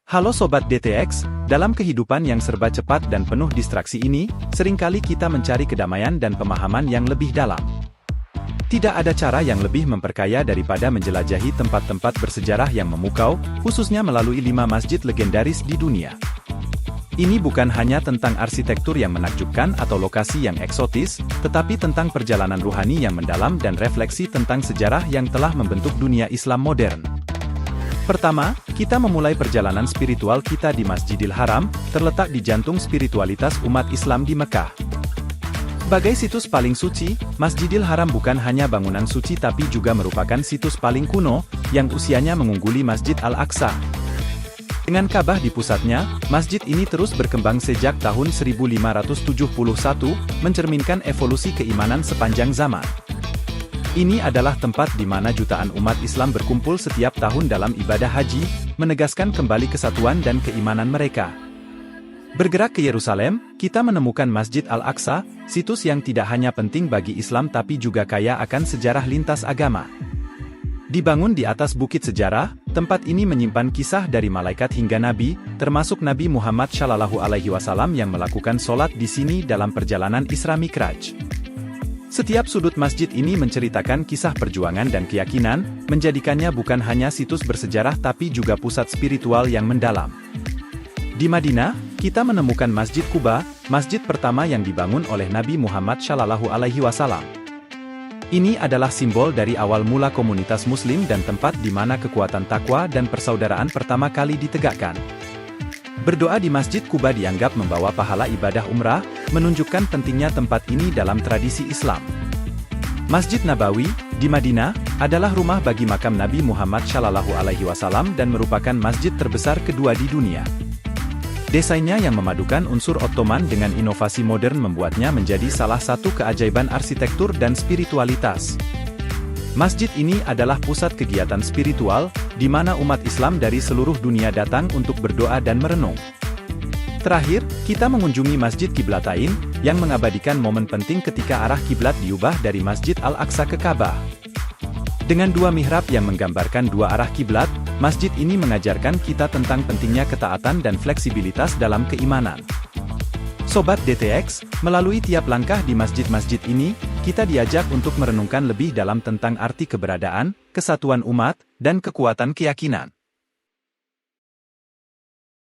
Halo Sobat DTX, dalam kehidupan yang serba cepat dan penuh distraksi ini, seringkali kita mencari kedamaian dan pemahaman yang lebih dalam. Tidak ada cara yang lebih memperkaya daripada menjelajahi tempat-tempat bersejarah yang memukau, khususnya melalui 5 masjid legendaris di dunia. Ini bukan hanya tentang arsitektur yang menakjubkan atau lokasi yang eksotis, tetapi tentang perjalanan ruhani yang mendalam dan refleksi tentang sejarah yang telah membentuk dunia Islam modern. Pertama, kita memulai perjalanan spiritual kita di Masjidil Haram, terletak di jantung spiritualitas umat Islam di Mekah. Sebagai situs paling suci, Masjidil Haram bukan hanya bangunan suci tapi juga merupakan situs paling kuno, yang usianya mengungguli Masjid Al-Aqsa. Dengan Ka'bah di pusatnya, masjid ini terus berkembang sejak tahun 1571, mencerminkan evolusi keimanan sepanjang zaman. Ini adalah tempat di mana jutaan umat Islam berkumpul setiap tahun dalam ibadah haji, menegaskan kembali kesatuan dan keimanan mereka. Bergerak ke Yerusalem, kita menemukan Masjid Al-Aqsa, situs yang tidak hanya penting bagi Islam tapi juga kaya akan sejarah lintas agama. Dibangun di atas bukit sejarah, tempat ini menyimpan kisah dari malaikat hingga nabi, termasuk Nabi Muhammad SAW yang melakukan sholat di sini dalam perjalanan Isra Mi'raj. Setiap sudut masjid ini menceritakan kisah perjuangan dan keyakinan, menjadikannya bukan hanya situs bersejarah tapi juga pusat spiritual yang mendalam. Di Madinah, kita menemukan Masjid Quba, masjid pertama yang dibangun oleh Nabi Muhammad SAW. Ini adalah simbol dari awal mula komunitas Muslim dan tempat di mana kekuatan takwa dan persaudaraan pertama kali ditegakkan. Berdoa di Masjid Quba dianggap membawa pahala ibadah umrah, menunjukkan pentingnya tempat ini dalam tradisi Islam. Masjid Nabawi, di Madinah, adalah rumah bagi makam Nabi Muhammad SAW dan merupakan masjid terbesar kedua di dunia. Desainnya yang memadukan unsur Ottoman dengan inovasi modern membuatnya menjadi salah satu keajaiban arsitektur dan spiritualitas. Masjid ini adalah pusat kegiatan spiritual, di mana umat Islam dari seluruh dunia datang untuk berdoa dan merenung. Terakhir, kita mengunjungi Masjid Qiblatain, yang mengabadikan momen penting ketika arah kiblat diubah dari Masjid Al-Aqsa ke Ka'bah. Dengan 2 mihrab yang menggambarkan 2 arah kiblat, masjid ini mengajarkan kita tentang pentingnya ketaatan dan fleksibilitas dalam keimanan. Sobat DTX, melalui tiap langkah di masjid-masjid ini, kita diajak untuk merenungkan lebih dalam tentang arti keberadaan, kesatuan umat, dan kekuatan keyakinan.